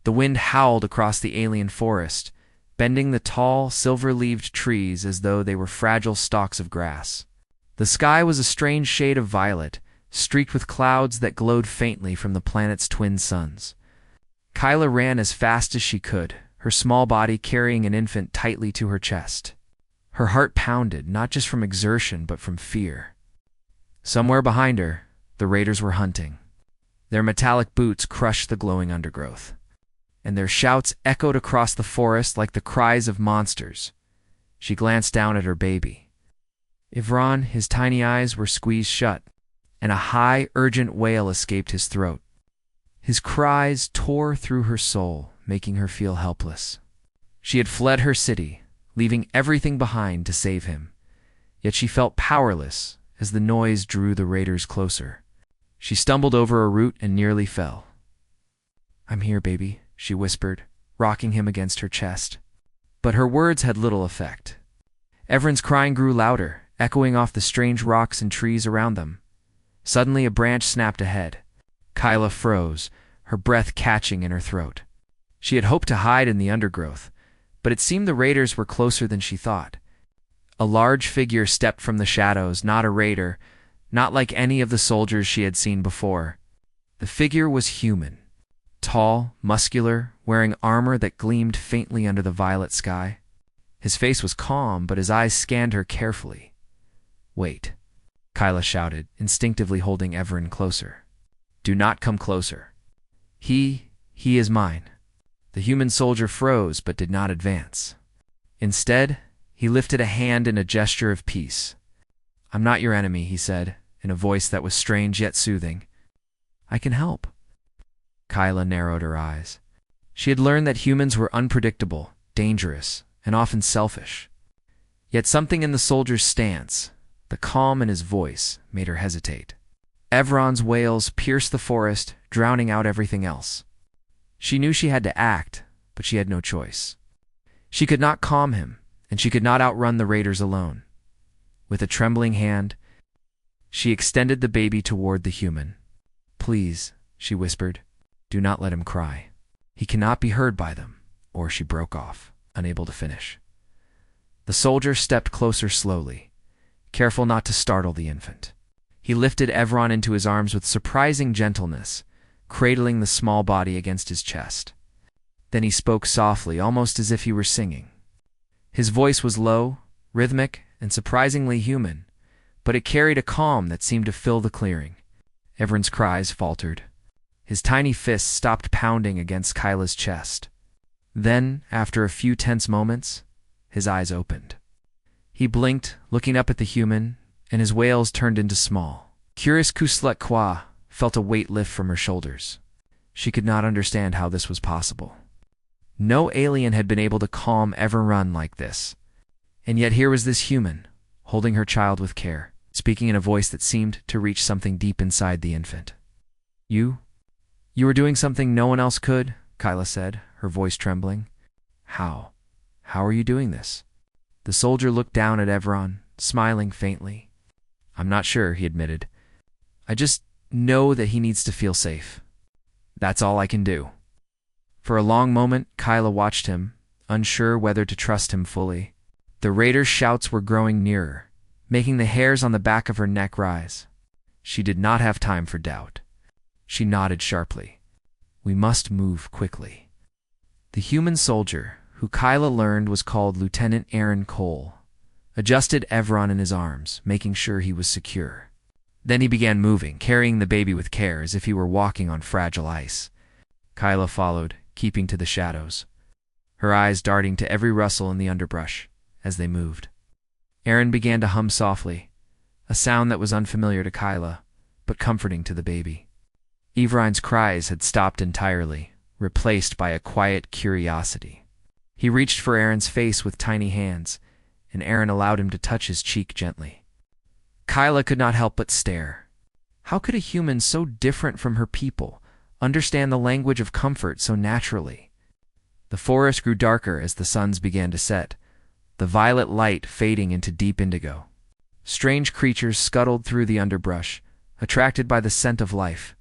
The wind howled across the alien forest, bending the tall, silver-leaved trees as though they were fragile stalks of grass. The sky was a strange shade of violet, streaked with clouds that glowed faintly from the planet's twin suns. Kyla ran as fast as she could, her small body carrying an infant tightly to her chest. Her heart pounded, not just from exertion but from fear. Somewhere behind her, the raiders were hunting. Their metallic boots crushed the glowing undergrowth, and their shouts echoed across the forest like the cries of monsters. She glanced down at her baby. Ivran, his tiny eyes were squeezed shut, and a high, urgent wail escaped his throat. His cries tore through her soul, making her feel helpless. She had fled her city, leaving everything behind to save him, yet she felt powerless as the noise drew the raiders closer. She stumbled over a root and nearly fell. "I'm here, baby," she whispered, rocking him against her chest. But her words had little effect. Evren's crying grew louder, echoing off the strange rocks and trees around them. Suddenly a branch snapped ahead. Kyla froze, her breath catching in her throat. She had hoped to hide in the undergrowth, but it seemed the raiders were closer than she thought. A large figure stepped from the shadows, not a raider, not like any of the soldiers she had seen before. The figure was human. Tall, muscular, wearing armor that gleamed faintly under the violet sky. His face was calm, but his eyes scanned her carefully. "Wait," Kyla shouted, instinctively holding Evren closer. "Do not come closer. He is mine." The human soldier froze but did not advance. Instead, he lifted a hand in a gesture of peace. "I'm not your enemy," he said, in a voice that was strange yet soothing. "I can help." Kyla narrowed her eyes. She had learned that humans were unpredictable, dangerous, and often selfish. Yet something in the soldier's stance, the calm in his voice, made her hesitate. Evron's wails pierced the forest, drowning out everything else. She knew she had to act, but she had no choice. She could not calm him, and she could not outrun the raiders alone. With a trembling hand, she extended the baby toward the human. "Please," she whispered, "do not let him cry. He cannot be heard by them," or she broke off, unable to finish. The soldier stepped closer slowly, careful not to startle the infant. He lifted Evron into his arms with surprising gentleness, cradling the small body against his chest. Then he spoke softly, almost as if he were singing. His voice was low, rhythmic, and surprisingly human, but it carried a calm that seemed to fill the clearing. Evren's cries faltered. His tiny fists stopped pounding against Kyla's chest. Then, after a few tense moments, his eyes opened. He blinked, looking up at the human, and his wails turned into small. Curious Kuslet felt a weight lift from her shoulders. She could not understand how this was possible. No alien had been able to calm Evren like this. And yet here was this human, holding her child with care, speaking in a voice that seemed to reach something deep inside the infant. You were doing something no one else could," Kyla said, her voice trembling. How are you doing this?" The soldier looked down at Evron, smiling faintly. "I'm not sure," he admitted. "I just know that he needs to feel safe. That's all I can do." For a long moment, Kyla watched him, unsure whether to trust him fully. The raiders' shouts were growing nearer, making the hairs on the back of her neck rise. She did not have time for doubt. She nodded sharply. "We must move quickly." The human soldier, who Kyla learned was called Lieutenant Aaron Cole, adjusted Evron in his arms, making sure he was secure. Then he began moving, carrying the baby with care as if he were walking on fragile ice. Kyla followed, keeping to the shadows, her eyes darting to every rustle in the underbrush as they moved. Aaron began to hum softly, a sound that was unfamiliar to Kyla, but comforting to the baby. Evron's cries had stopped entirely, replaced by a quiet curiosity. He reached for Aaron's face with tiny hands, and Aaron allowed him to touch his cheek gently. Kyla could not help but stare. How could a human so different from her people understand the language of comfort so naturally? The forest grew darker as the suns began to set, the violet light fading into deep indigo. Strange creatures scuttled through the underbrush, attracted by the scent of life.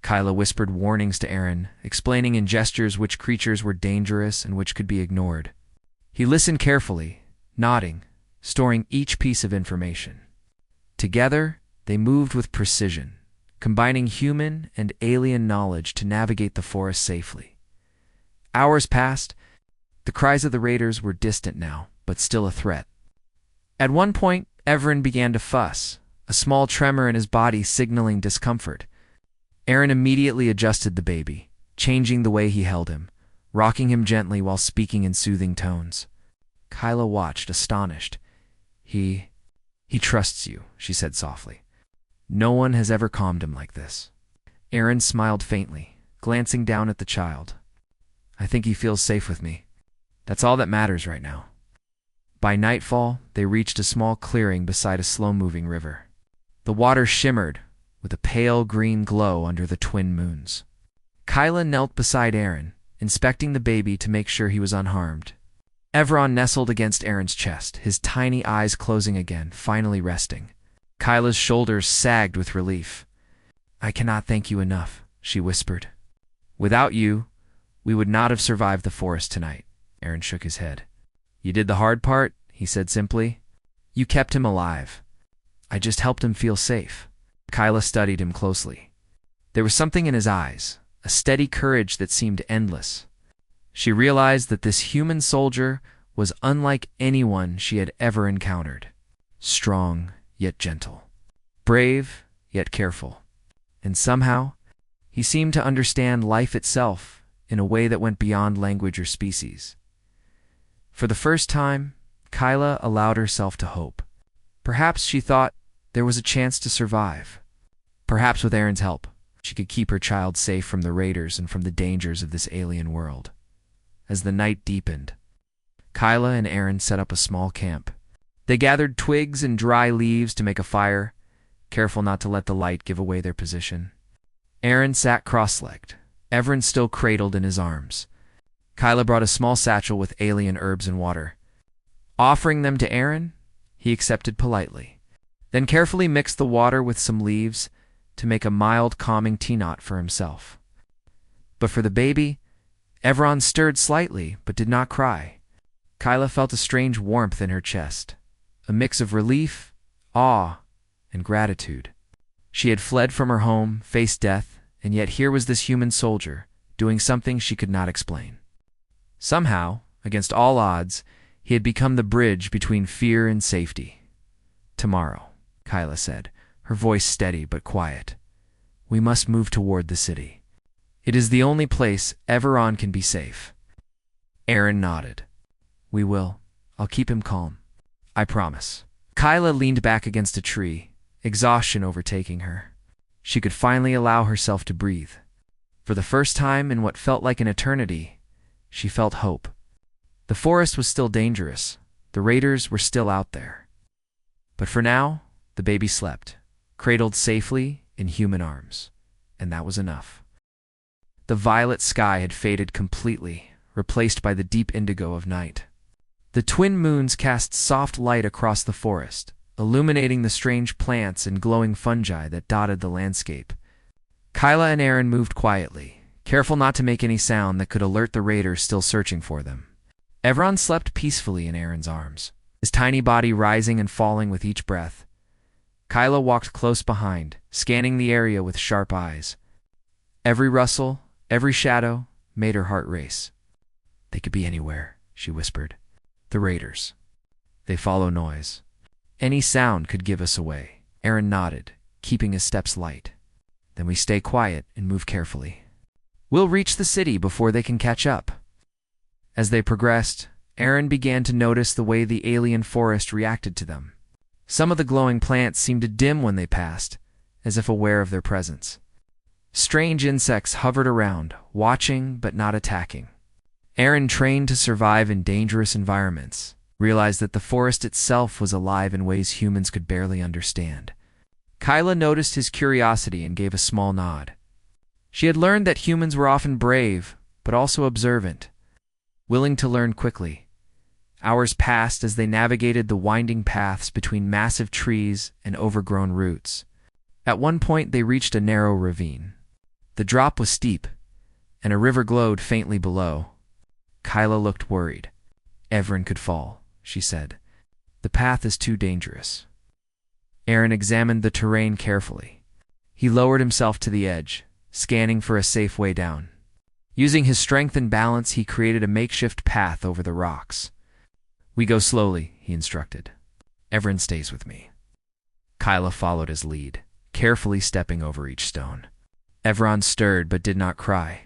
Kyla whispered warnings to Aaron, explaining in gestures which creatures were dangerous and which could be ignored. He listened carefully, nodding, storing each piece of information. Together, they moved with precision, combining human and alien knowledge to navigate the forest safely. Hours passed. The cries of the raiders were distant now, but still a threat. At one point, Everin began to fuss, a small tremor in his body signaling discomfort. Aaron immediately adjusted the baby, changing the way he held him, rocking him gently while speaking in soothing tones. Kyla watched, astonished. He trusts you, she said softly. No one has ever calmed him like this. Aaron smiled faintly, glancing down at the child. I think he feels safe with me. That's all that matters right now. By nightfall, they reached a small clearing beside a slow-moving river. The water shimmered with a pale green glow under the twin moons. Kyla knelt beside Aaron, inspecting the baby to make sure he was unharmed. Evron nestled against Aaron's chest, his tiny eyes closing again, finally resting. Kyla's shoulders sagged with relief. I cannot thank you enough, she whispered. Without you, we would not have survived the forest tonight. Aaron shook his head. You did the hard part, he said simply. You kept him alive. I just helped him feel safe. Kyla studied him closely. There was something in his eyes, a steady courage that seemed endless. She realized that this human soldier was unlike anyone she had ever encountered. Strong, yet gentle. Brave, yet careful. And somehow, he seemed to understand life itself in a way that went beyond language or species. For the first time, Kyla allowed herself to hope. Perhaps she thought there was a chance to survive. Perhaps with Aaron's help, she could keep her child safe from the raiders and from the dangers of this alien world. As the night deepened, Kyla and Aaron set up a small camp. They gathered twigs and dry leaves to make a fire, careful not to let the light give away their position. Aaron sat cross-legged, Everin still cradled in his arms. Kyla brought a small satchel with alien herbs and water. Offering them to Aaron, he accepted politely, then carefully mixed the water with some leaves to make a mild, calming tea knot for himself. But for the baby, Evron stirred slightly but did not cry. Kyla felt a strange warmth in her chest, a mix of relief, awe, and gratitude. She had fled from her home, faced death, and yet here was this human soldier, doing something she could not explain. Somehow, against all odds, he had become the bridge between fear and safety. Tomorrow, Kyla said, her voice steady but quiet. We must move toward the city. It is the only place Everon can be safe. Aaron nodded. We will. I'll keep him calm. I promise. Kyla leaned back against a tree, exhaustion overtaking her. She could finally allow herself to breathe. For the first time in what felt like an eternity, she felt hope. The forest was still dangerous. The raiders were still out there. But for now, the baby slept, cradled safely in human arms. And that was enough. The violet sky had faded completely, replaced by the deep indigo of night. The twin moons cast soft light across the forest, illuminating the strange plants and glowing fungi that dotted the landscape. Kyla and Aaron moved quietly, careful not to make any sound that could alert the raiders still searching for them. Evron slept peacefully in Aaron's arms, his tiny body rising and falling with each breath. Kyla walked close behind, scanning the area with sharp eyes. Every rustle, every shadow, made her heart race. They could be anywhere, she whispered. The raiders. They follow noise. Any sound could give us away. Aaron nodded, keeping his steps light. Then we stay quiet and move carefully. We'll reach the city before they can catch up. As they progressed, Aaron began to notice the way the alien forest reacted to them. Some of the glowing plants seemed to dim when they passed, as if aware of their presence. Strange insects hovered around, watching but not attacking. Aaron, trained to survive in dangerous environments, realized that the forest itself was alive in ways humans could barely understand. Kyla noticed his curiosity and gave a small nod. She had learned that humans were often brave, but also observant, willing to learn quickly. Hours passed as they navigated the winding paths between massive trees and overgrown roots. At one point, they reached a narrow ravine. The drop was steep, and a river glowed faintly below. Kyla looked worried. Everin could fall, she said. The path is too dangerous. Aaron examined the terrain carefully. He lowered himself to the edge, scanning for a safe way down. Using his strength and balance, he created a makeshift path over the rocks. We go slowly, he instructed. Everin stays with me. Kyla followed his lead, carefully stepping over each stone. Evron stirred but did not cry.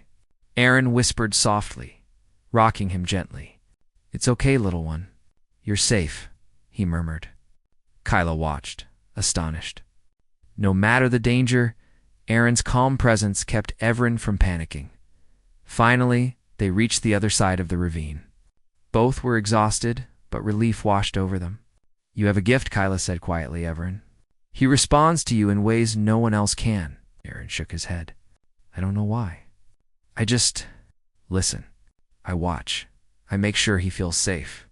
Aaron whispered softly, rocking him gently. It's okay, little one. You're safe, he murmured. Kyla watched, astonished. No matter the danger, Aaron's calm presence kept Everin from panicking. Finally, they reached the other side of the ravine. Both were exhausted, but relief washed over them. You have a gift, Kyla said quietly, Everin. He responds to you in ways no one else can. Aaron shook his head. I don't know why. I just listen. I watch. I make sure he feels safe.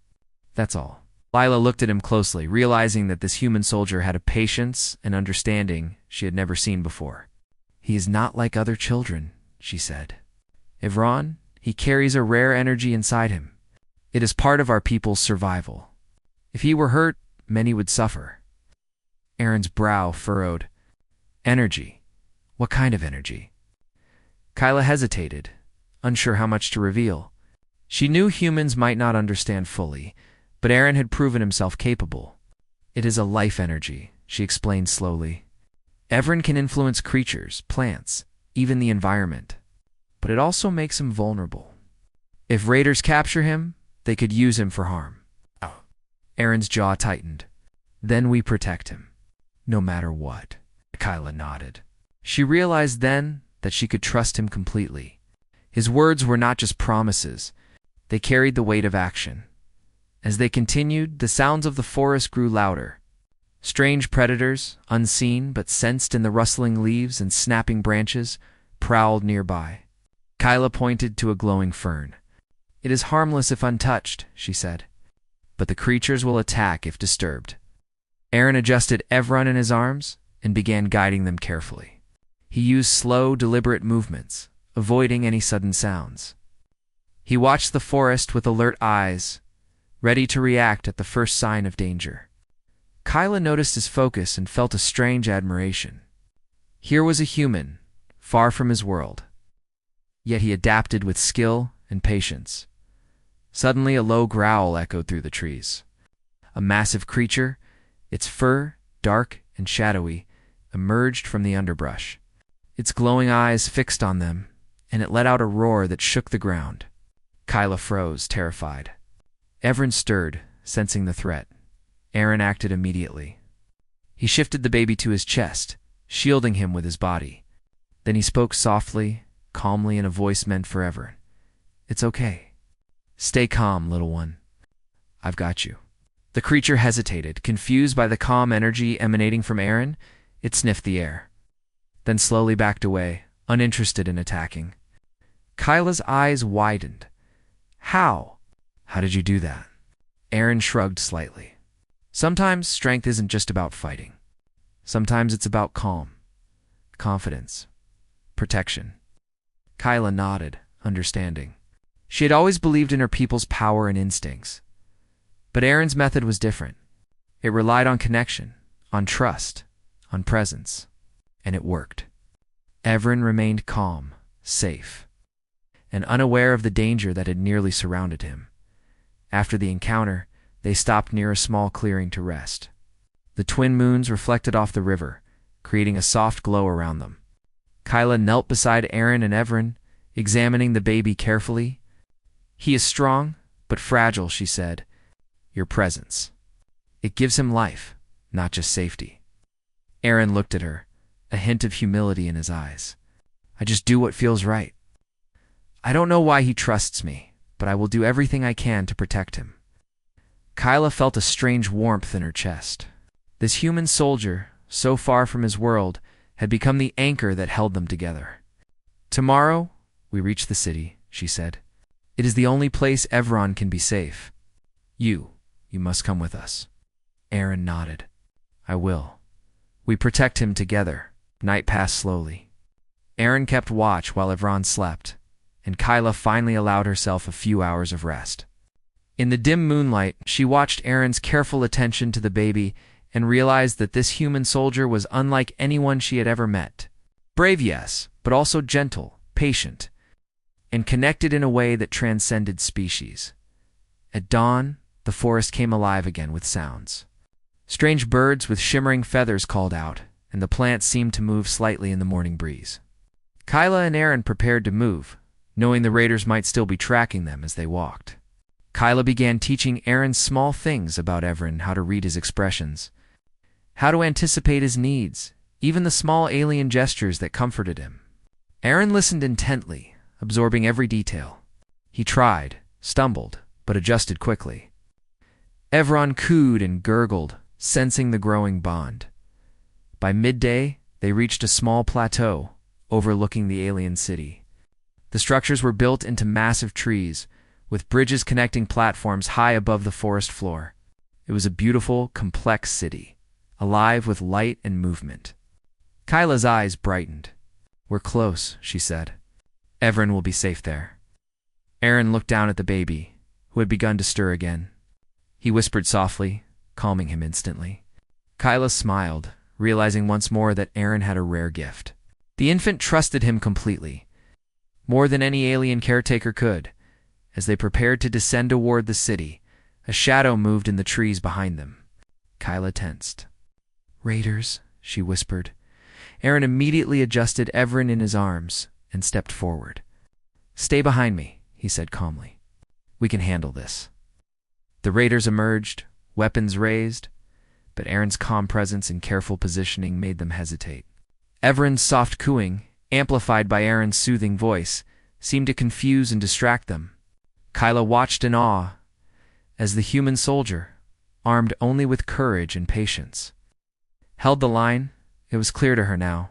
That's all. Lila looked at him closely, realizing that this human soldier had a patience and understanding she had never seen before. He is not like other children, she said. Evron, he carries a rare energy inside him. It is part of our people's survival. If he were hurt, many would suffer. Aaron's brow furrowed. Energy. What kind of energy? Kyla hesitated, unsure how much to reveal. She knew humans might not understand fully, but Aaron had proven himself capable. It is a life energy, she explained slowly. Everin can influence creatures, plants, even the environment. But it also makes him vulnerable. If raiders capture him, they could use him for harm. Aaron's jaw tightened. Then we protect him. No matter what. Kyla nodded. She realized then that she could trust him completely. His words were not just promises. They carried the weight of action. As they continued, the sounds of the forest grew louder. Strange predators, unseen but sensed in the rustling leaves and snapping branches, prowled nearby. Kyla pointed to a glowing fern. It is harmless if untouched, she said. But the creatures will attack if disturbed. Aaron adjusted Evron in his arms and began guiding them carefully. He used slow, deliberate movements, avoiding any sudden sounds. He watched the forest with alert eyes, ready to react at the first sign of danger. Kyla noticed his focus and felt a strange admiration. Here was a human, far from his world. Yet he adapted with skill and patience. Suddenly, a low growl echoed through the trees. A massive creature, its fur, dark and shadowy, emerged from the underbrush. Its glowing eyes fixed on them, and it let out a roar that shook the ground. Kyla froze, terrified. Everin stirred, sensing the threat. Aaron acted immediately. He shifted the baby to his chest, shielding him with his body. Then he spoke softly, calmly in a voice meant for Everin. It's okay. Stay calm, little one. I've got you. The creature hesitated, confused by the calm energy emanating from Aaron. It sniffed the air, then slowly backed away, uninterested in attacking. Kyla's eyes widened. How? How did you do that? Aaron shrugged slightly. Sometimes strength isn't just about fighting. Sometimes it's about calm, confidence, protection. Kyla nodded, understanding. She had always believed in her people's power and instincts. But Aaron's method was different. It relied on connection, on trust, on presence. And it worked. Everin remained calm, safe, and unaware of the danger that had nearly surrounded him. After the encounter, they stopped near a small clearing to rest. The twin moons reflected off the river, creating a soft glow around them. Kyla knelt beside Aaron and Everin, examining the baby carefully. He is strong, but fragile, she said. Your presence. It gives him life, not just safety. Aaron looked at her, a hint of humility in his eyes. I just do what feels right. I don't know why he trusts me, but I will do everything I can to protect him. Kyla felt a strange warmth in her chest. This human soldier, so far from his world, had become the anchor that held them together. Tomorrow, we reach the city, she said. It is the only place Evron can be safe. You must come with us. Aaron nodded. I will. We protect him together. Night passed slowly. Aaron kept watch while Evron slept, and Kyla finally allowed herself a few hours of rest. In the dim moonlight, she watched Aaron's careful attention to the baby and realized that this human soldier was unlike anyone she had ever met. Brave, yes, but also gentle, patient, and connected in a way that transcended species. At dawn, the forest came alive again with sounds. Strange birds with shimmering feathers called out, and the plants seemed to move slightly in the morning breeze. Kyla and Aaron prepared to move, knowing the raiders might still be tracking them as they walked. Kyla began teaching Aaron small things about Evron, how to read his expressions, how to anticipate his needs, even the small alien gestures that comforted him. Aaron listened intently, absorbing every detail. He tried, stumbled, but adjusted quickly. Evron cooed and gurgled, sensing the growing bond. By midday, they reached a small plateau overlooking the alien city. The structures were built into massive trees, with bridges connecting platforms high above the forest floor. It was a beautiful, complex city, alive with light and movement. Kyla's eyes brightened. "We're close," she said. "Evron will be safe there." Aaron looked down at the baby, who had begun to stir again. He whispered softly, calming him instantly. Kyla smiled, realizing once more that Aaron had a rare gift. The infant trusted him completely, more than any alien caretaker could. As they prepared to descend toward the city, a shadow moved in the trees behind them. Kyla tensed. "Raiders," she whispered. Aaron immediately adjusted Evron in his arms and stepped forward. "Stay behind me," he said calmly. "We can handle this." The raiders emerged, weapons raised, but Aaron's calm presence and careful positioning made them hesitate. Evron's soft cooing, amplified by Aaron's soothing voice, seemed to confuse and distract them. Kyla watched in awe as the human soldier, armed only with courage and patience, held the line. It was clear to her now.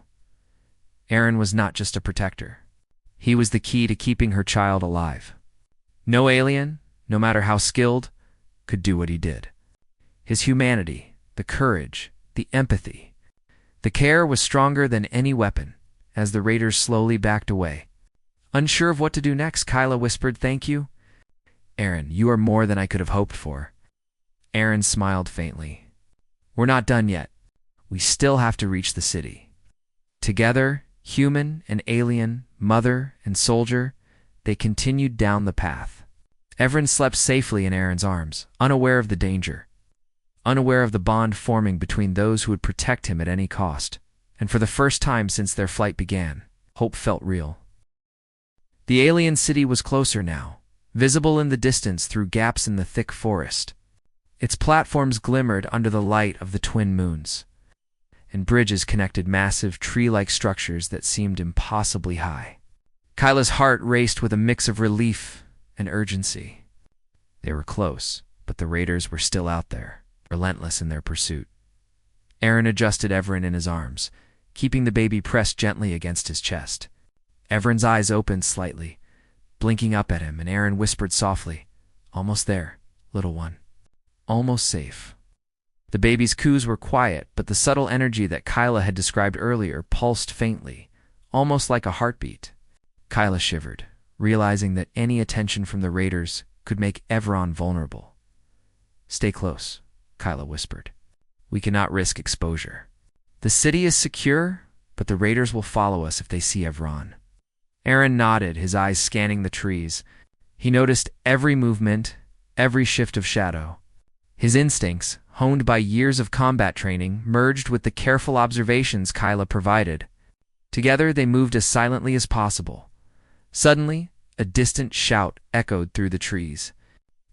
Aaron was not just a protector. He was the key to keeping her child alive. No alien, no matter how skilled, could do what he did. His humanity, the courage, the empathy, the care was stronger than any weapon. As the raiders slowly backed away, unsure of what to do next, Kyla whispered, "Thank you. Aaron, you are more than I could have hoped for." Aaron smiled faintly. "We're not done yet. We still have to reach the city." Together, human and alien, mother and soldier, they continued down the path. Evron slept safely in Aaron's arms, unaware of the danger, unaware of the bond forming between those who would protect him at any cost. And for the first time since their flight began, hope felt real. The alien city was closer now, visible in the distance through gaps in the thick forest. Its platforms glimmered under the light of the twin moons, and bridges connected massive tree-like structures that seemed impossibly high. Kyla's heart raced with a mix of relief and urgency. They were close, but the raiders were still out there, relentless in their pursuit. Aaron adjusted Evron in his arms, keeping the baby pressed gently against his chest. Evron's eyes opened slightly, blinking up at him, and Aaron whispered softly, "Almost there, little one. Almost safe." The baby's coos were quiet, but the subtle energy that Kyla had described earlier pulsed faintly, almost like a heartbeat. Kyla shivered, realizing that any attention from the raiders could make Evron vulnerable. "Stay close," Kyla whispered. "We cannot risk exposure. The city is secure, but the raiders will follow us if they see Evron." Aaron nodded, his eyes scanning the trees. He noticed every movement, every shift of shadow. His instincts, honed by years of combat training, merged with the careful observations Kyla provided. Together they moved as silently as possible. Suddenly, a distant shout echoed through the trees.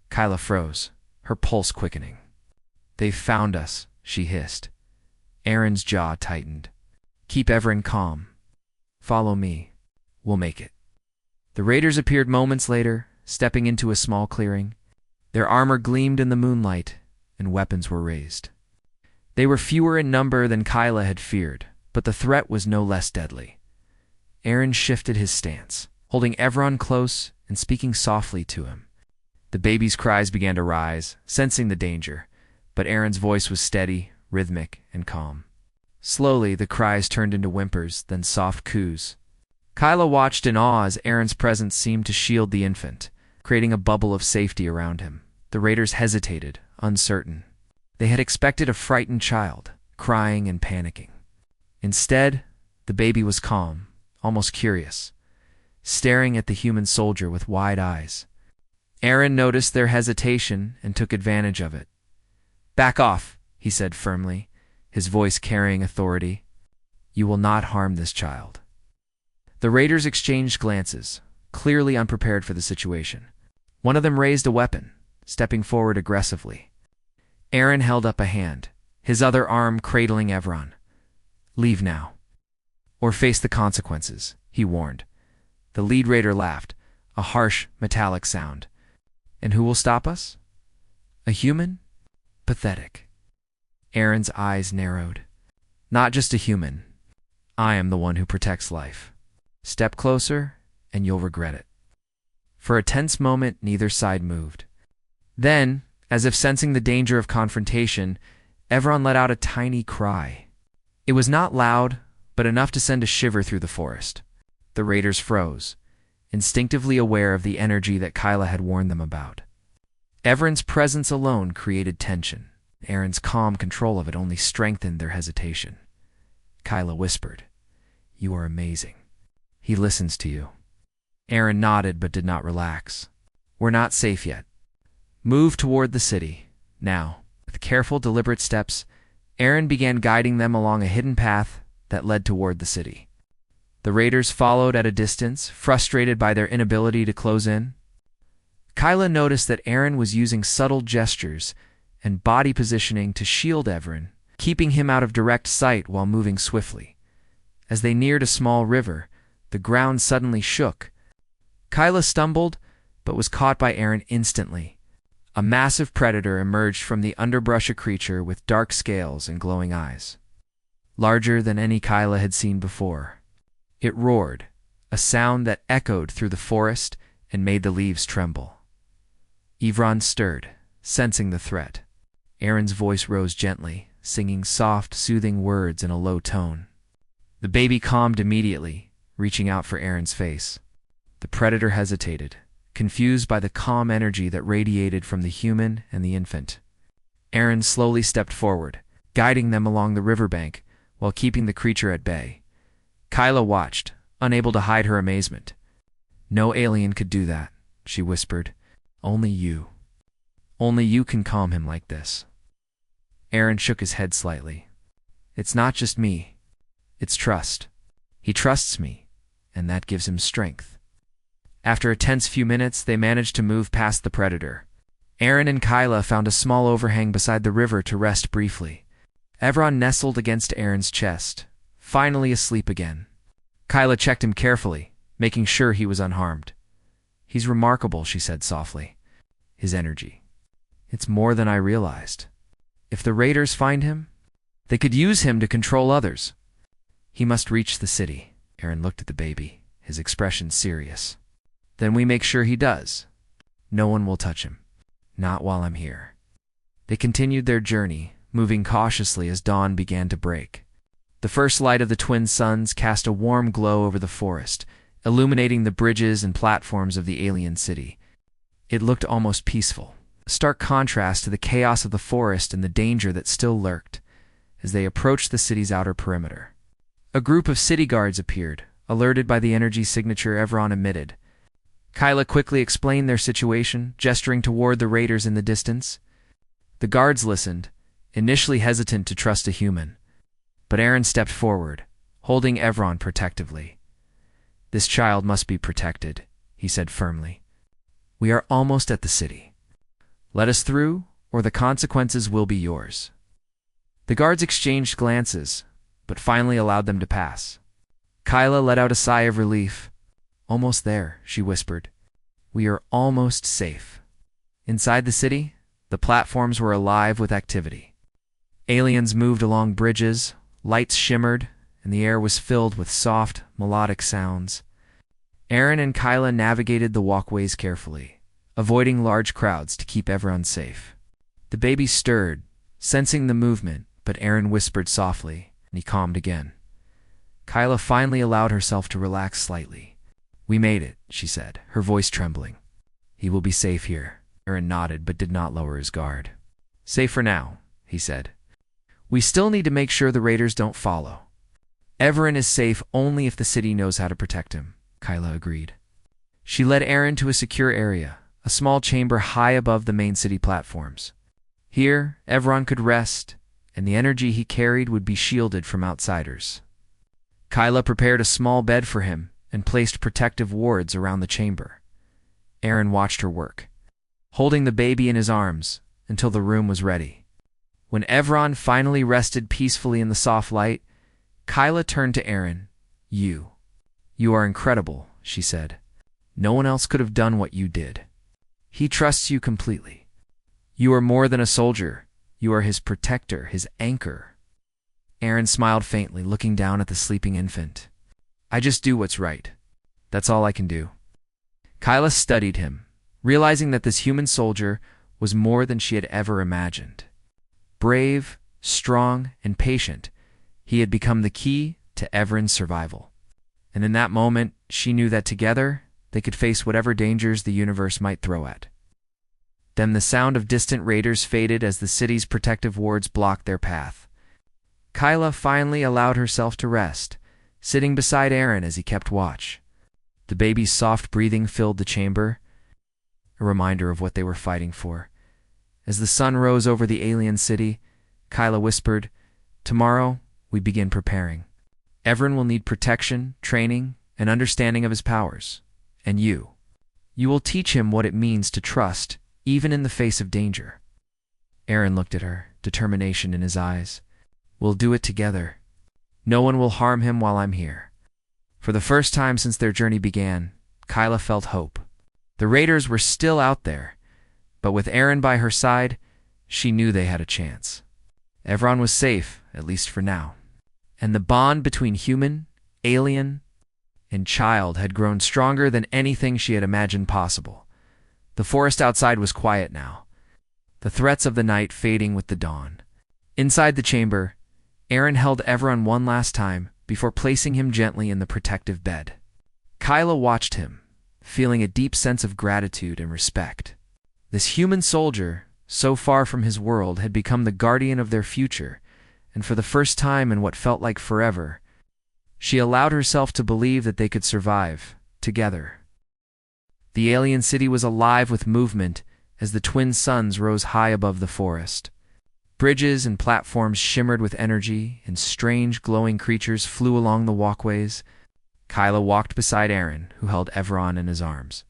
Kyla froze, her pulse quickening. "They've found us," she hissed. Aaron's jaw tightened. "Keep Evron calm. Follow me. We'll make it." The raiders appeared moments later, stepping into a small clearing. Their armor gleamed in the moonlight, and weapons were raised. They were fewer in number than Kyla had feared, but the threat was no less deadly. Aaron shifted his stance, holding Evron close and speaking softly to him. The baby's cries began to rise, sensing the danger, but Aaron's voice was steady, rhythmic, and calm. Slowly, the cries turned into whimpers, then soft coos. Kyla watched in awe as Aaron's presence seemed to shield the infant, creating a bubble of safety around him. The raiders hesitated, uncertain. They had expected a frightened child, crying and panicking. Instead, the baby was calm, almost curious, staring at the human soldier with wide eyes. Aaron noticed their hesitation and took advantage of it. "Back off," he said firmly, his voice carrying authority. "You will not harm this child." The raiders exchanged glances, clearly unprepared for the situation. One of them raised a weapon, stepping forward aggressively. Aaron held up a hand, his other arm cradling Evron. "Leave now, or face the consequences," he warned. The lead raider laughed, a harsh, metallic sound. "And who will stop us? A human? Pathetic." Aaron's eyes narrowed. "Not just a human. I am the one who protects life. Step closer, and you'll regret it." For a tense moment, neither side moved. Then, as if sensing the danger of confrontation, Evron let out a tiny cry. It was not loud, but enough to send a shiver through the forest. The raiders froze, instinctively aware of the energy that Kyla had warned them about. Evron's presence alone created tension. Aaron's calm control of it only strengthened their hesitation. Kyla whispered, "You are amazing. He listens to you." Aaron nodded but did not relax. "We're not safe yet. Move toward the city, now." With careful, deliberate steps, Aaron began guiding them along a hidden path that led toward the city. The raiders followed at a distance, frustrated by their inability to close in. Kyla noticed that Aaron was using subtle gestures and body positioning to shield Evron, keeping him out of direct sight while moving swiftly. As they neared a small river, the ground suddenly shook. Kyla stumbled, but was caught by Aaron instantly. A massive predator emerged from the underbrush, a creature with dark scales and glowing eyes. Larger than any Kyla had seen before. It roared, a sound that echoed through the forest and made the leaves tremble. Evron stirred, sensing the threat. Aaron's voice rose gently, singing soft, soothing words in a low tone. The baby calmed immediately, reaching out for Aaron's face. The predator hesitated, confused by the calm energy that radiated from the human and the infant. Aaron slowly stepped forward, guiding them along the riverbank while keeping the creature at bay. Kyla watched, unable to hide her amazement. "No alien could do that," she whispered. "Only you. Only you can calm him like this." Aaron shook his head slightly. "It's not just me. It's trust. He trusts me, and that gives him strength." After a tense few minutes, they managed to move past the predator. Aaron and Kyla found a small overhang beside the river to rest briefly. Evron nestled against Aaron's chest, finally asleep again. Kyla checked him carefully, making sure he was unharmed. "He's remarkable," she said softly. "His energy. It's more than I realized. If the raiders find him, they could use him to control others." "He must reach the city." Aaron looked at the baby, his expression serious. "Then we make sure he does. No one will touch him. Not while I'm here." They continued their journey, moving cautiously as dawn began to break. The first light of the twin suns cast a warm glow over the forest, illuminating the bridges and platforms of the alien city. It looked almost peaceful, a stark contrast to the chaos of the forest and the danger that still lurked. As they approached the city's outer perimeter, a group of city guards appeared, alerted by the energy signature Evron emitted. Kyla quickly explained their situation, gesturing toward the raiders in the distance. The guards listened, initially hesitant to trust a human. But Aaron stepped forward, holding Evron protectively. "This child must be protected," he said firmly. "We are almost at the city. Let us through, or the consequences will be yours." The guards exchanged glances, but finally allowed them to pass. Kyla let out a sigh of relief. "Almost there," she whispered. "We are almost safe." Inside the city, the platforms were alive with activity. Aliens moved along bridges, lights shimmered, and the air was filled with soft, melodic sounds. Aaron and Kyla navigated the walkways carefully, avoiding large crowds to keep everyone safe. The baby stirred, sensing the movement, but Aaron whispered softly, and he calmed again. Kyla finally allowed herself to relax slightly. "We made it," she said, her voice trembling. "He will be safe here." Aaron nodded but did not lower his guard. "Safe for now," he said. "We still need to make sure the raiders don't follow." "Everin is safe only if the city knows how to protect him," Kyla agreed. She led Aaron to a secure area, a small chamber high above the main city platforms. Here, Evron could rest, and the energy he carried would be shielded from outsiders. Kyla prepared a small bed for him and placed protective wards around the chamber. Aaron watched her work, holding the baby in his arms until the room was ready. When Evron finally rested peacefully in the soft light, Kyla turned to Aaron. You are incredible," she said. "No one else could have done what you did. He trusts you completely. You are more than a soldier. You are his protector, his anchor." Aaron smiled faintly, looking down at the sleeping infant. "I just do what's right. That's all I can do." Kyla studied him, realizing that this human soldier was more than she had ever imagined. Brave, strong, and patient, he had become the key to Evren's survival. And in that moment, she knew that together, they could face whatever dangers the universe might throw at. Then the sound of distant raiders faded as the city's protective wards blocked their path. Kyla finally allowed herself to rest, sitting beside Aaron as he kept watch. The baby's soft breathing filled the chamber, a reminder of what they were fighting for. As the sun rose over the alien city, Kyla whispered, "Tomorrow, we begin preparing. Evren will need protection, training, and understanding of his powers. And you will teach him what it means to trust, even in the face of danger." Aaron looked at her, determination in his eyes. "We'll do it together. No one will harm him while I'm here." For the first time since their journey began, Kyla felt hope. The raiders were still out there, but with Aaron by her side, she knew they had a chance. Evron was safe, at least for now. And the bond between human, alien, and child had grown stronger than anything she had imagined possible. The forest outside was quiet now, the threats of the night fading with the dawn. Inside the chamber, Aaron held Evron one last time before placing him gently in the protective bed. Kyla watched him, feeling a deep sense of gratitude and respect. This human soldier, so far from his world, had become the guardian of their future, and for the first time in what felt like forever, she allowed herself to believe that they could survive, together. The alien city was alive with movement as the twin suns rose high above the forest. Bridges and platforms shimmered with energy, and strange, glowing creatures flew along the walkways. Kyla walked beside Aaron, who held Evron in his arms.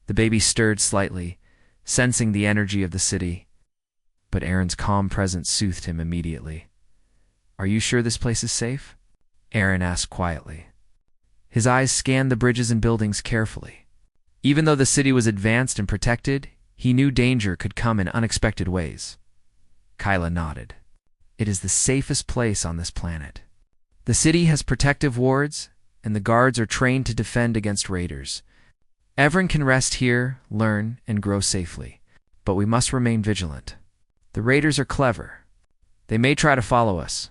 The baby stirred slightly, sensing the energy of the city, but Aaron's calm presence soothed him immediately. "Are you sure this place is safe?" Aaron asked quietly. His eyes scanned the bridges and buildings carefully. Even though the city was advanced and protected, he knew danger could come in unexpected ways. Kyla nodded. "It is the safest place on this planet. The city has protective wards, and the guards are trained to defend against raiders. Evren can rest here, learn, and grow safely, but we must remain vigilant. The raiders are clever. They may try to follow us."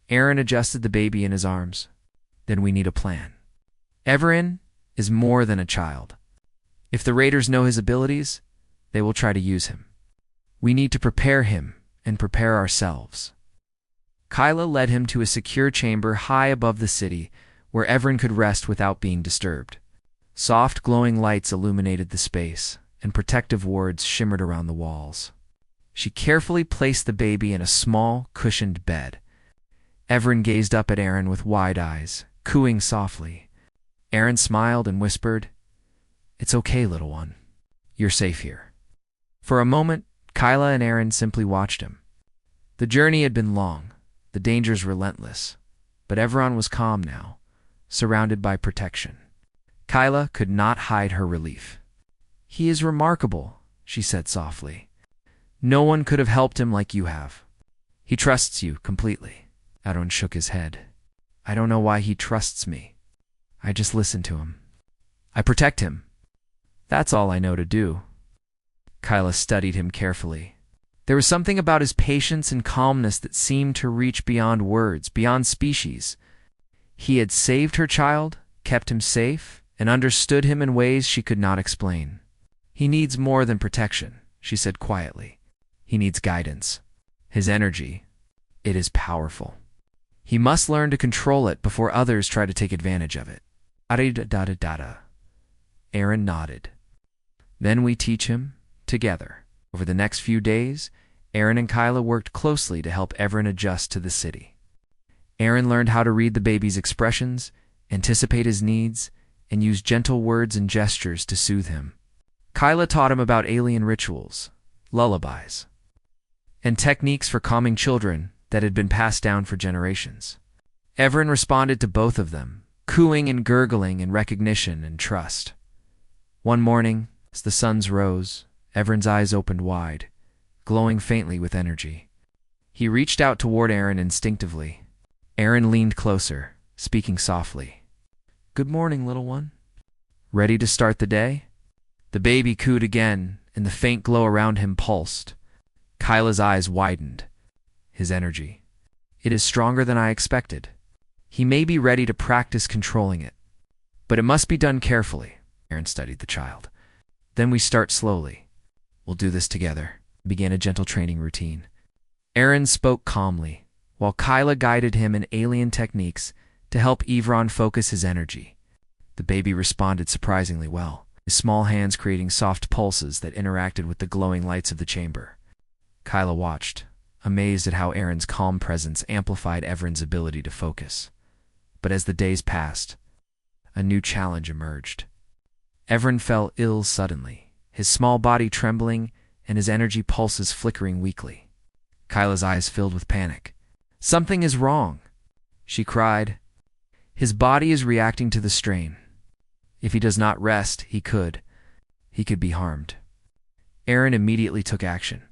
Aaron adjusted the baby in his arms. "Then we need a plan. Evren is more than a child. If the raiders know his abilities, they will try to use him. We need to prepare him and prepare ourselves." Kyla led him to a secure chamber high above the city where Evren could rest without being disturbed. Soft, glowing lights illuminated the space, and protective wards shimmered around the walls. She carefully placed the baby in a small, cushioned bed. Evren gazed up at Aaron with wide eyes, cooing softly. Aaron smiled and whispered, "It's okay, little one. You're safe here." For a moment, Kyla and Aaron simply watched him. The journey had been long, the dangers relentless, but Evron was calm now, surrounded by protection. Kyla could not hide her relief. "He is remarkable," she said softly. "No one could have helped him like you have. He trusts you completely." Aaron shook his head. "I don't know why he trusts me. I just listen to him. I protect him. That's all I know to do." Kyla studied him carefully. There was something about his patience and calmness that seemed to reach beyond words, beyond species. He had saved her child, kept him safe, and understood him in ways she could not explain. He needs more than protection, she said quietly. He needs guidance. His energy, it is powerful. He must learn to control it before others try to take advantage of it. Aaron nodded. Then we teach him together. Over the next few days, Aaron and Kyla worked closely to help Everin adjust to the city. Aaron learned how to read the baby's expressions, anticipate his needs, and use gentle words and gestures to soothe him. Kyla taught him about alien rituals, lullabies, and techniques for calming children that had been passed down for generations. Everin responded to both of them, cooing and gurgling in recognition and trust. One morning, as the sun rose, Everin's eyes opened wide, glowing faintly with energy. He reached out toward Aaron instinctively. Aaron leaned closer, speaking softly. "Good morning, little one. Ready to start the day?" The baby cooed again, and the faint glow around him pulsed. Kyla's eyes widened. His energy. It is stronger than I expected. He may be ready to practice controlling it, but it must be done carefully. Aaron studied the child. Then we start slowly. We'll do this together. Began a gentle training routine. Aaron spoke calmly, while Kyla guided him in alien techniques to help Evron focus his energy. The baby responded surprisingly well, his small hands creating soft pulses that interacted with the glowing lights of the chamber. Kyla watched, amazed at how Aaron's calm presence amplified Everin's ability to focus. But as the days passed, a new challenge emerged. Everin fell ill suddenly, his small body trembling and his energy pulses flickering weakly. Kyla's eyes filled with panic. "Something is wrong," she cried. "His body is reacting to the strain. If he does not rest, he could be harmed." Aaron immediately took action.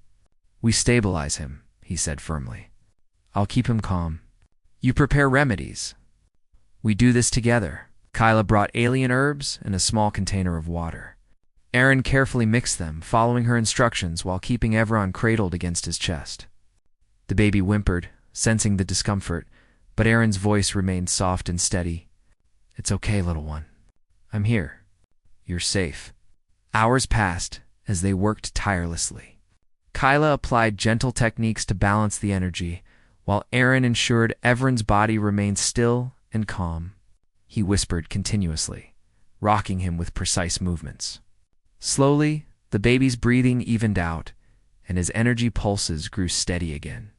"We stabilize him," he said firmly. "I'll keep him calm. You prepare remedies. We do this together." Kyla brought alien herbs and a small container of water. Aaron carefully mixed them, following her instructions while keeping Evron cradled against his chest. The baby whimpered, sensing the discomfort, but Aaron's voice remained soft and steady. "It's okay, little one. I'm here. You're safe." Hours passed as they worked tirelessly. Kyla applied gentle techniques to balance the energy, while Aaron ensured Evron's body remained still and calm. He whispered continuously, rocking him with precise movements. Slowly, the baby's breathing evened out, and his energy pulses grew steady again.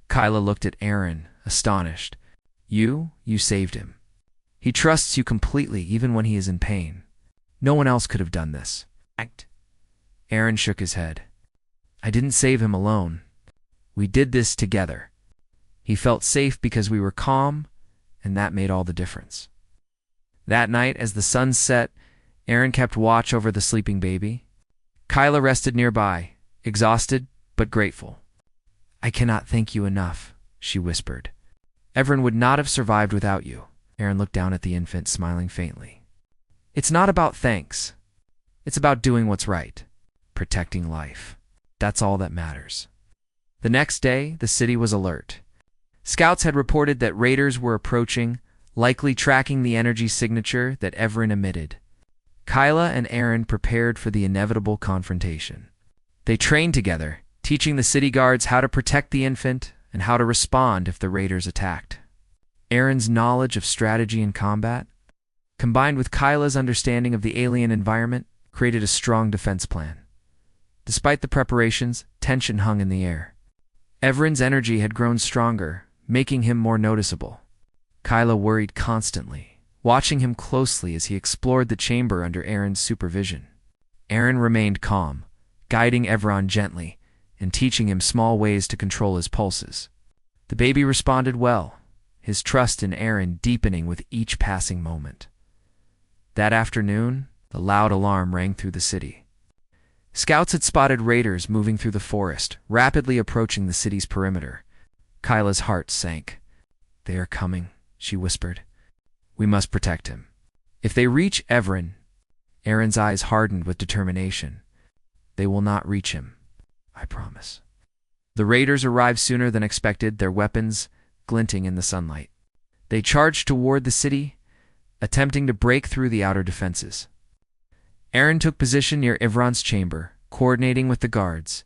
Kyla looked at Aaron, astonished. You saved him. He trusts you completely even when he is in pain. No one else could have done this." Aaron shook his head. "I didn't save him alone. We did this together. He felt safe because we were calm, and that made all the difference." That night, as the sun set, Aaron kept watch over the sleeping baby. Kyla rested nearby, exhausted but grateful. "I cannot thank you enough," she whispered. "Everin would not have survived without you." Aaron looked down at the infant, smiling faintly. "It's not about thanks. It's about doing what's right, protecting life. That's all that matters." The next day, the city was alert. Scouts had reported that raiders were approaching, likely tracking the energy signature that Everin emitted. Kyla and Aaron prepared for the inevitable confrontation. They trained together, teaching the city guards how to protect the infant and how to respond if the raiders attacked. Aaron's knowledge of strategy and combat, combined with Kyla's understanding of the alien environment, created a strong defense plan. Despite the preparations, tension hung in the air. Everin's energy had grown stronger, making him more noticeable. Kyla worried constantly, watching him closely as he explored the chamber under Aaron's supervision. Aaron remained calm, guiding Evron gently and teaching him small ways to control his pulses. The baby responded well, his trust in Aaron deepening with each passing moment. That afternoon, the loud alarm rang through the city. Scouts had spotted raiders moving through the forest, rapidly approaching the city's perimeter. Kyla's heart sank. "They are coming," she whispered. "We must protect him. If they reach Everin," Aaron's eyes hardened with determination, "they will not reach him. I promise." The raiders arrived sooner than expected, their weapons glinting in the sunlight. They charged toward the city, attempting to break through the outer defenses. Aaron took position near Evron's chamber, coordinating with the guards.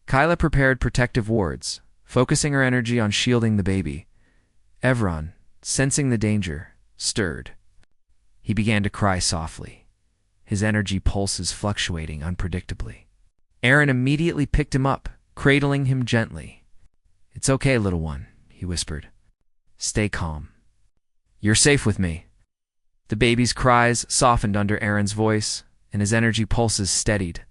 Kyla prepared protective wards, focusing her energy on shielding the baby. Evron, sensing the danger, stirred. He began to cry softly, his energy pulses fluctuating unpredictably. Aaron immediately picked him up, cradling him gently. "It's okay, little one," he whispered. "Stay calm. You're safe with me." The baby's cries softened under Aaron's voice, and his energy pulses steadied.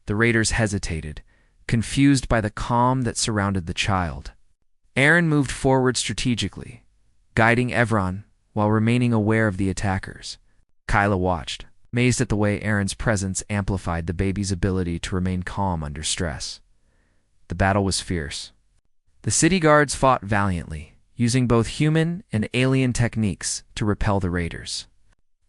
The raiders hesitated, confused by the calm that surrounded the child. Aaron moved forward strategically, guiding Evron while remaining aware of the attackers. Kyla watched, amazed at the way Aaron's presence amplified the baby's ability to remain calm under stress. The battle was fierce. The city guards fought valiantly, using both human and alien techniques to repel the raiders.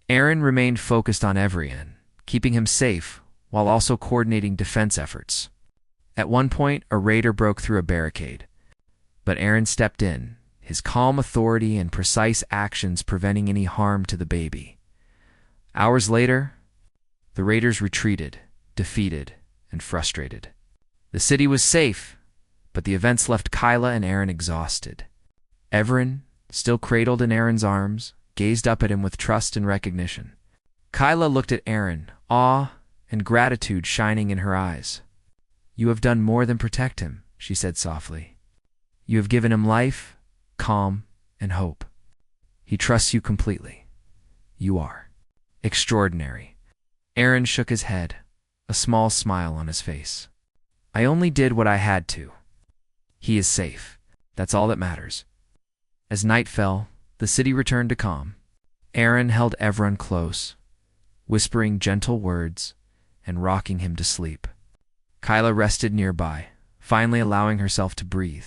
Aaron remained focused on Evron, keeping him safe while also coordinating defense efforts. At one point, a raider broke through a barricade, but Aaron stepped in, his calm authority and precise actions preventing any harm to the baby. Hours later, the raiders retreated, defeated and frustrated. The city was safe, but the events left Kyla and Aaron exhausted. Evron, still cradled in Aaron's arms, gazed up at him with trust and recognition. Kyla looked at Aaron, awe and gratitude shining in her eyes. "You have done more than protect him," she said softly. "You have given him life, calm, and hope. He trusts you completely. You are extraordinary." Aaron shook his head, a small smile on his face. "I only did what I had to. He is safe. That's all that matters." As night fell, the city returned to calm. Aaron held Evron close, whispering gentle words and rocking him to sleep. Kyla rested nearby, finally allowing herself to breathe.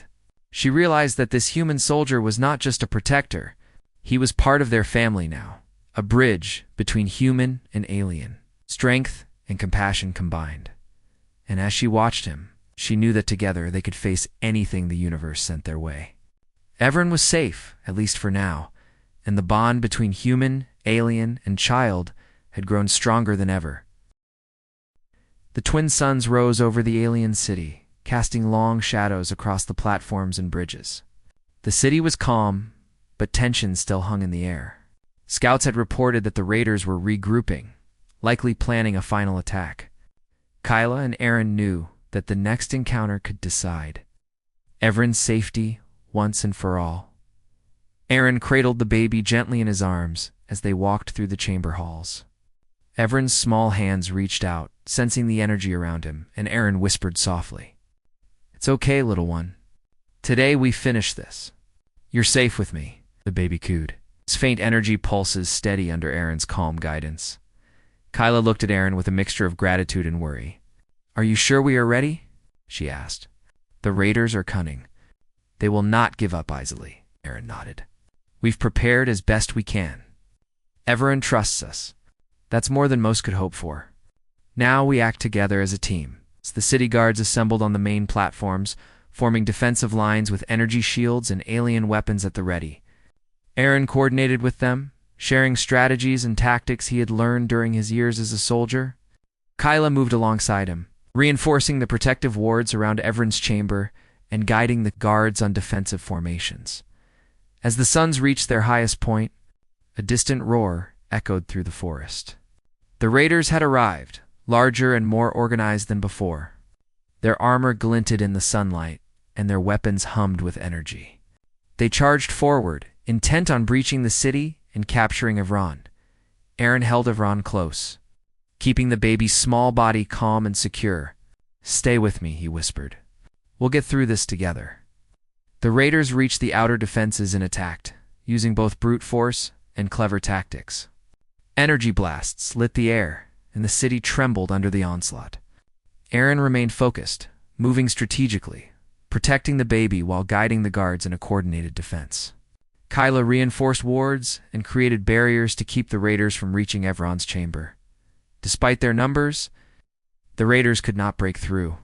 She realized that this human soldier was not just a protector. He was part of their family now, a bridge between human and alien, strength and compassion combined. And as she watched him, she knew that together they could face anything the universe sent their way. Evron was safe, at least for now, and the bond between human, alien, and child had grown stronger than ever. The twin suns rose over the alien city, casting long shadows across the platforms and bridges. The city was calm, but tension still hung in the air. Scouts had reported that the raiders were regrouping, likely planning a final attack. Kyla and Aaron knew that the next encounter could decide Evron's safety once and for all. Aaron cradled the baby gently in his arms as they walked through the chamber halls. Evron's small hands reached out, sensing the energy around him, and Aaron whispered softly, "It's okay, little one. Today we finish this. You're safe with me," the baby cooed, its faint energy pulses steady under Aaron's calm guidance. Kyla looked at Aaron with a mixture of gratitude and worry. "Are you sure we are ready?" she asked. "The raiders are cunning. They will not give up easily," Aaron nodded. "We've prepared as best we can. Evron trusts us. That's more than most could hope for. Now we act together as a team." As the city guards assembled on the main platforms, forming defensive lines with energy shields and alien weapons at the ready. Aaron coordinated with them, sharing strategies and tactics he had learned during his years as a soldier. Kyla moved alongside him, reinforcing the protective wards around Evron's chamber and guiding the guards on defensive formations. As the suns reached their highest point, a distant roar echoed through the forest. The raiders had arrived, larger and more organized than before. Their armor glinted in the sunlight, and their weapons hummed with energy. They charged forward, intent on breaching the city and capturing Evron. Aaron held Evron close, keeping the baby's small body calm and secure. "Stay with me," he whispered. "We'll get through this together." The raiders reached the outer defenses and attacked, using both brute force and clever tactics. Energy blasts lit the air, and the city trembled under the onslaught. Aaron remained focused, moving strategically, protecting the baby while guiding the guards in a coordinated defense. Kyla reinforced wards and created barriers to keep the raiders from reaching Evron's chamber. Despite their numbers, the raiders could not break through.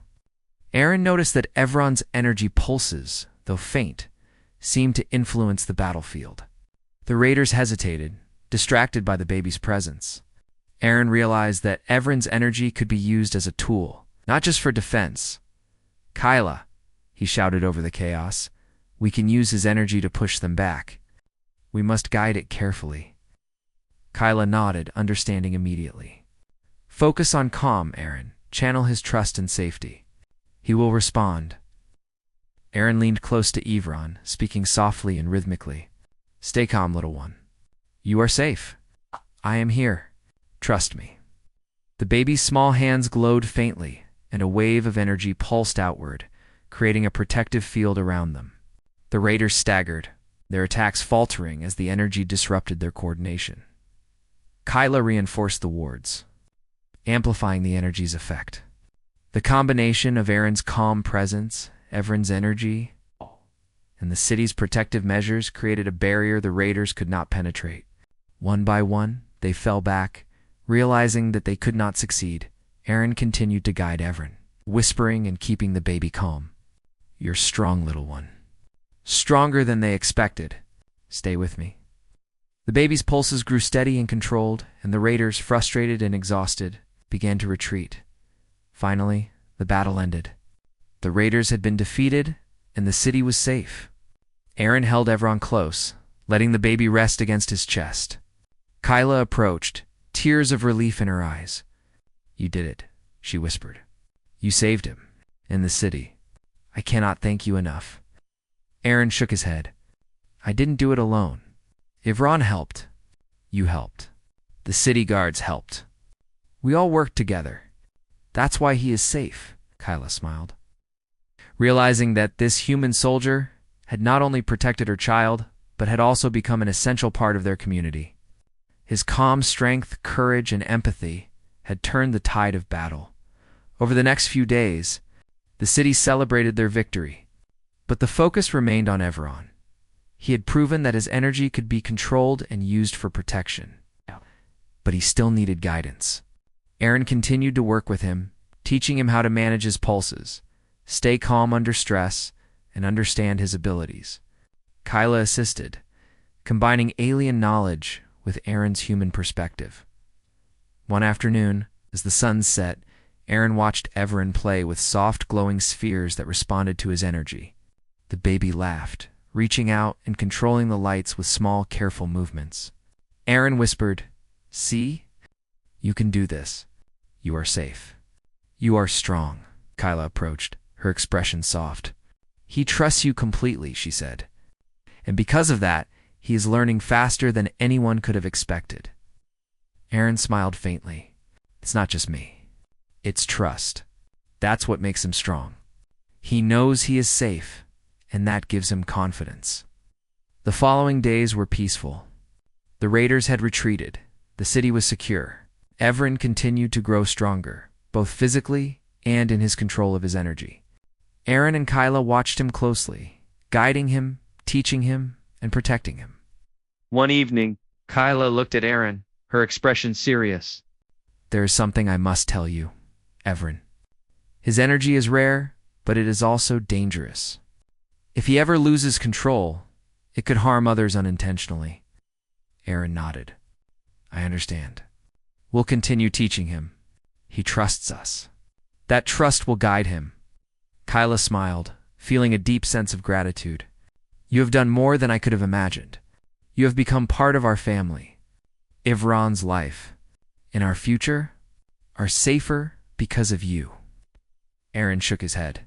Aaron noticed that Evron's energy pulses, though faint, seemed to influence the battlefield. The raiders hesitated, distracted by the baby's presence. Aaron realized that Evren's energy could be used as a tool, not just for defense. "Kyla," he shouted over the chaos, "we can use his energy to push them back. We must guide it carefully." Kyla nodded, understanding immediately. "Focus on calm, Aaron. Channel his trust and safety. He will respond." Aaron leaned close to Evron, speaking softly and rhythmically. "Stay calm, little one. You are safe. I am here. Trust me." The baby's small hands glowed faintly, and a wave of energy pulsed outward, creating a protective field around them. The raiders staggered, their attacks faltering as the energy disrupted their coordination. Kyla reinforced the wards, amplifying the energy's effect. The combination of Aaron's calm presence, Evren's energy, and the city's protective measures created a barrier the raiders could not penetrate. One by one, they fell back, realizing that they could not succeed. Aaron continued to guide Evren, whispering and keeping the baby calm. "You're strong, little one. Stronger than they expected. Stay with me." The baby's pulses grew steady and controlled, and the raiders, frustrated and exhausted, began to retreat. Finally, the battle ended. The raiders had been defeated, and the city was safe. Aaron held Evron close, letting the baby rest against his chest. Kyla approached, tears of relief in her eyes. "You did it," she whispered. "You saved him. And the city. I cannot thank you enough." Aaron shook his head. "I didn't do it alone. Evron helped. You helped. The city guards helped. We all worked together. That's why he is safe," Kyla smiled, realizing that this human soldier had not only protected her child, but had also become an essential part of their community. His calm strength, courage, and empathy had turned the tide of battle. Over the next few days, the city celebrated their victory, but the focus remained on Evron. He had proven that his energy could be controlled and used for protection, but he still needed guidance. Aaron continued to work with him, teaching him how to manage his pulses, stay calm under stress, and understand his abilities. Kyla assisted, combining alien knowledge with Aaron's human perspective. One afternoon, as the sun set, Aaron watched Evren play with soft, glowing spheres that responded to his energy. The baby laughed, reaching out and controlling the lights with small, careful movements. Aaron whispered, "See? You can do this. You are safe. You are strong." Kyla approached, her expression soft. "He trusts you completely," she said. "And because of that, he is learning faster than anyone could have expected." Aaron smiled faintly. "It's not just me. It's trust. That's what makes him strong. He knows he is safe, and that gives him confidence." The following days were peaceful. The raiders had retreated. The city was secure. Evren continued to grow stronger, both physically and in his control of his energy. Aaron and Kyla watched him closely, guiding him, teaching him, and protecting him. One evening, Kyla looked at Aaron, her expression serious. "There is something I must tell you, Evren. His energy is rare, but it is also dangerous. If he ever loses control, it could harm others unintentionally." Aaron nodded. "I understand. We'll continue teaching him. He trusts us. That trust will guide him." Kyla smiled, feeling a deep sense of gratitude. "You have done more than I could have imagined. You have become part of our family. Evron's life and our future are safer because of you." Aaron shook his head.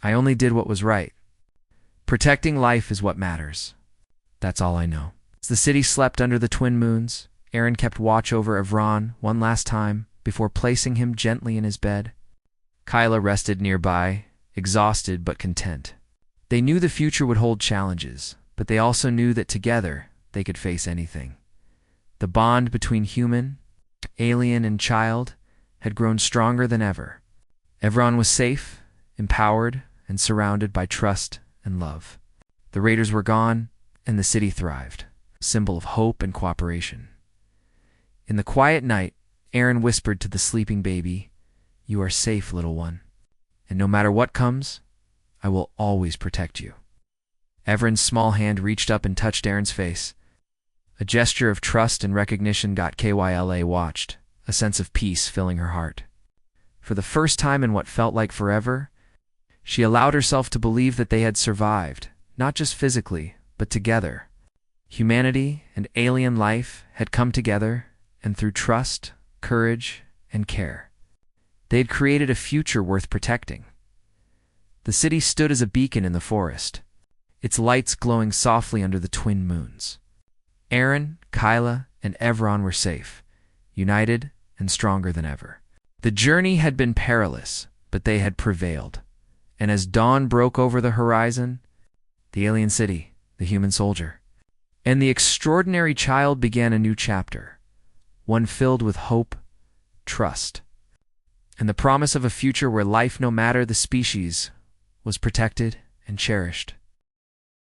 "I only did what was right. Protecting life is what matters. That's all I know." As the city slept under the twin moons, Aaron kept watch over Evron one last time before placing him gently in his bed. Kyla rested nearby, exhausted but content. They knew the future would hold challenges, but they also knew that together they could face anything. The bond between human, alien, and child had grown stronger than ever. Evron was safe, empowered, and surrounded by trust and love. The raiders were gone, and the city thrived, a symbol of hope and cooperation. In the quiet night, Aaron whispered to the sleeping baby, "You are safe, little one, and no matter what comes, I will always protect you." Evren's small hand reached up and touched Aaron's face. A gesture of trust and recognition got Kyla watched, a sense of peace filling her heart. For the first time in what felt like forever, she allowed herself to believe that they had survived, not just physically, but together. Humanity and alien life had come together, and through trust, courage, and care, they had created a future worth protecting. The city stood as a beacon in the forest, its lights glowing softly under the twin moons. Aaron, Kyla, and Evron were safe, united and stronger than ever. The journey had been perilous, but they had prevailed. And as dawn broke over the horizon, the alien city, the human soldier, and the extraordinary child began a new chapter, one filled with hope, trust, and the promise of a future where life, no matter the species, was protected and cherished.